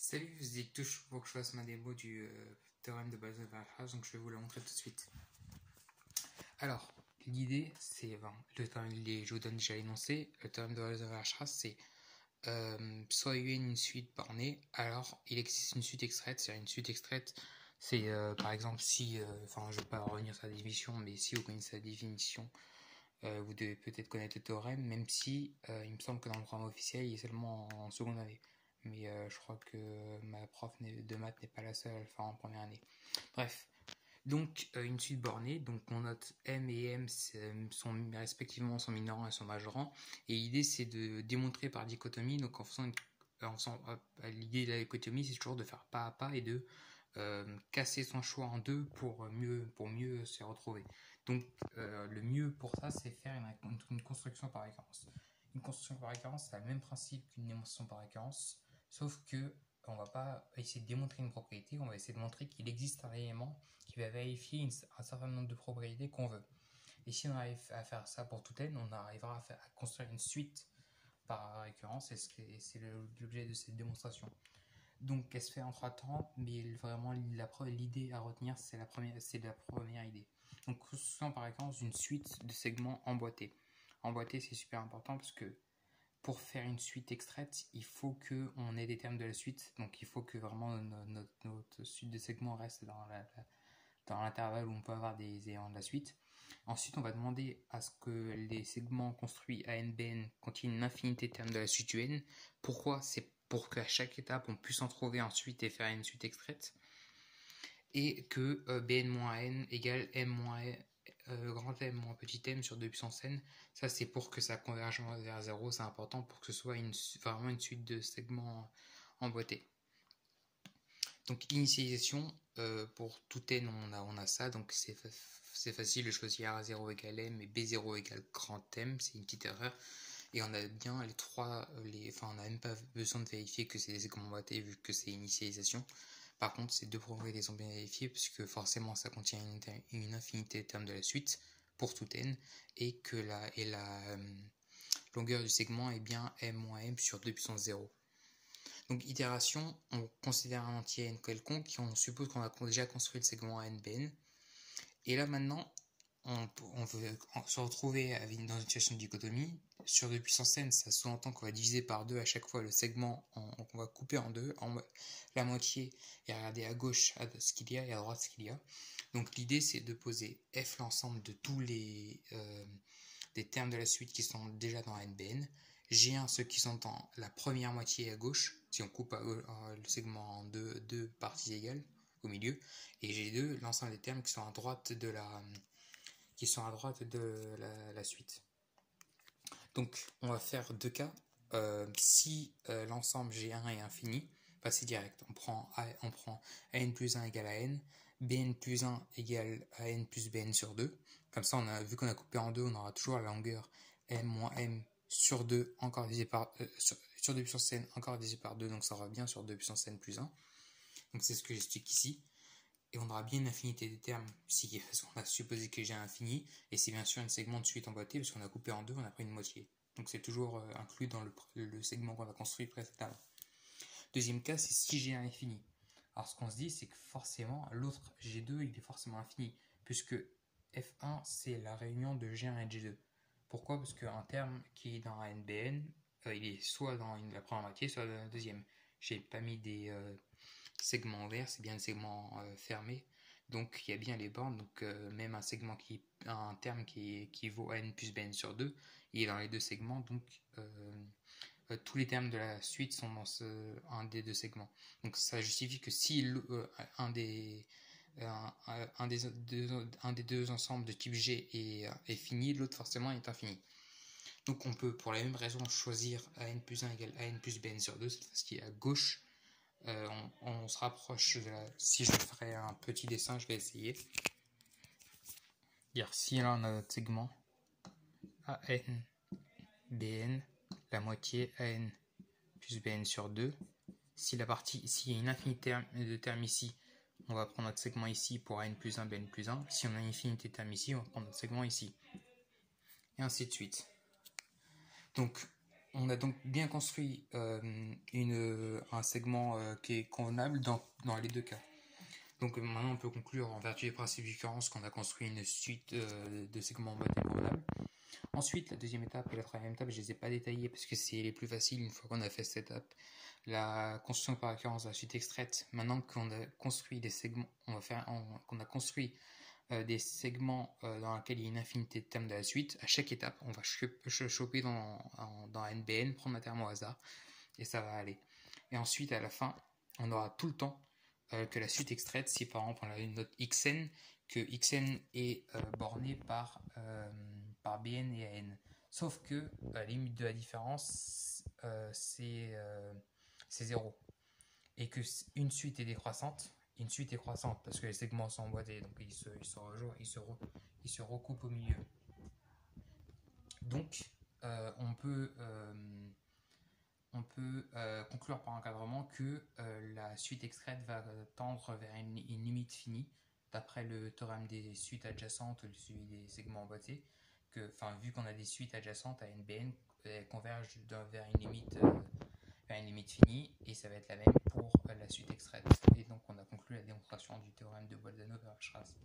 Salut, vous êtes tous pour que je fasse ma démo du théorème de Balzar-Weierstrass, donc je vais vous la montrer tout de suite. Alors, l'idée, c'est, je vous donne déjà l'énoncé, le théorème de Balzar-Weierstrass, c'est soit UN une suite bornée, alors il existe une suite extraite, c'est-à-dire une suite extraite, c'est par exemple si, je ne vais pas revenir sur la définition, mais si vous connaissez la définition, vous devez peut-être connaître le théorème, même si il me semble que dans le programme officiel, il est seulement en seconde année. Mais je crois que ma prof de maths n'est pas la seule à le faire en première année. Bref, donc une suite bornée, donc on note M et M sont respectivement son minorant et son majorant, et l'idée c'est de démontrer par dichotomie, donc l'idée de la dichotomie c'est toujours de faire pas à pas et de casser son choix en deux pour mieux se retrouver. Donc le mieux pour ça c'est faire une construction par récurrence. Une construction par récurrence c'est le même principe qu'une démonstration par récurrence, sauf que on va pas essayer de démontrer une propriété, on va essayer de montrer qu'il existe un élément qui va vérifier un certain nombre de propriétés qu'on veut. Et si on arrive à faire ça pour tout n, on arrivera à construire une suite par récurrence, et c'est l'objet de cette démonstration. Donc elle se fait en 3 temps, mais vraiment l'idée à retenir c'est la première idée. Donc construction par récurrence d'une suite de segments emboîtés. Emboîtés c'est super important parce que pour faire une suite extraite, il faut qu'on ait des termes de la suite, donc il faut que vraiment notre suite de segments reste dans l'intervalle où on peut avoir des éléments de la suite. Ensuite, on va demander à ce que les segments construits ANBN contiennent une infinité de termes de la suite UN. Pourquoi? C'est pour qu'à chaque étape, on puisse en trouver ensuite et faire une suite extraite. Et que Bn-n égale M-n grand M moins petit m sur 2 puissance n. Ça, c'est pour que ça converge vers 0. C'est important pour que ce soit vraiment une suite de segments emboîtés. Donc, initialisation, pour tout n, on a ça. Donc, c'est facile de choisir A0 égale M et B0 égale grand M. C'est une petite erreur. Et on a bien les trois, on n'a même pas besoin de vérifier que c'est des segments emboîtés vu que c'est initialisation. Par contre, ces deux propriétés sont bien vérifiées puisque forcément ça contient une infinité de termes de la suite pour tout n et que la longueur du segment est bien m-m sur 2 puissance 0. Donc itération, on considère un entier n quelconque et on suppose qu'on a déjà construit le segment ANBN. Et là maintenant, on veut se retrouver dans une situation de dichotomie. Sur 2 puissance n, ça sous-entend qu'on va diviser par 2 à chaque fois le segment, qu'on va couper en deux, la moitié, et regarder à gauche ce qu'il y a et à droite ce qu'il y a. Donc l'idée c'est de poser f l'ensemble de tous les des termes de la suite qui sont déjà dans NBN, G1 ceux qui sont dans la première moitié à gauche, si on coupe le segment en deux parties égales au milieu, et G2 l'ensemble des termes qui sont à droite de la suite. Donc on va faire deux cas. Si l'ensemble G1 est infini, c'est direct. On prend AN plus 1 égale à N, BN plus 1 égale à N plus BN sur 2. Comme ça, vu qu'on a coupé en deux, on aura toujours la longueur M moins M sur 2 encore divisé par sur 2 puissance n encore divisé par 2, donc ça aura bien sur 2 puissance n plus 1. Donc c'est ce que j'explique ici. Et on aura bien une infinité des termes, parce qu'on a supposé que j'ai un infini, et c'est bien sûr un segment de suite emboîté, parce qu'on a coupé en deux, on a pris une moitié. Donc c'est toujours inclus dans le segment qu'on a construit précédemment. Deuxième cas, c'est si j'ai un infini. Alors ce qu'on se dit, c'est que forcément, l'autre G2, il est forcément infini, puisque F1, c'est la réunion de G1 et G2. Pourquoi? Parce qu'un terme qui est dans ANBN, il est soit dans la première moitié, soit dans la deuxième. J'ai pas mis des segments ouverts, c'est bien le segment fermé. Donc il y a bien les bornes, donc même un terme qui vaut n plus bn sur 2, il est dans les deux segments, donc tous les termes de la suite sont dans un des deux segments. Donc ça justifie que si un des deux ensembles de type G est fini, l'autre forcément est infini. Donc on peut pour la même raison choisir AN plus 1 égale AN plus BN sur 2, cette fois-ci à gauche. On se rapproche de si je ferais un petit dessin, je vais essayer. Dire si là on a notre segment AN BN, la moitié AN plus BN sur 2. S'il y a une infinité de termes ici, on va prendre notre segment ici pour AN plus 1, BN plus 1. Si on a une infinité de termes ici, on va prendre notre segment ici. Et ainsi de suite. Donc, On a donc bien construit un segment qui est convenable dans les deux cas. Donc maintenant on peut conclure en vertu des principes de concurrence qu'on a construit une suite de segments en mode convenable. Ensuite, la deuxième étape et la troisième étape, je ne les ai pas détaillées parce que c'est les plus faciles une fois qu'on a fait cette étape. La construction par occurrence de la suite extraite. Maintenant qu'on a construit des segments, qu'on a construit des segments dans lesquels il y a une infinité de termes de la suite, à chaque étape, on va choper dans NBN, prendre un terme au hasard, et ça va aller. Et ensuite, à la fin, on aura tout le temps que la suite extraite, si par exemple on a une note xn, que xn est borné par bn et an. Sauf que la limite de la différence, c'est 0. Et que une suite est décroissante, une suite est croissante parce que les segments sont emboîtés, donc ils se recoupent au milieu. Donc, on peut conclure par encadrement que la suite extraite va tendre vers une limite finie, d'après le théorème des suites adjacentes, celui des segments emboîtés, vu qu'on a des suites adjacentes à NBN, elles convergent vers une limite finie, et ça va être la même pour la suite extraite. Et donc on a conclu la démonstration du théorème de Bolzano-Weierstrass.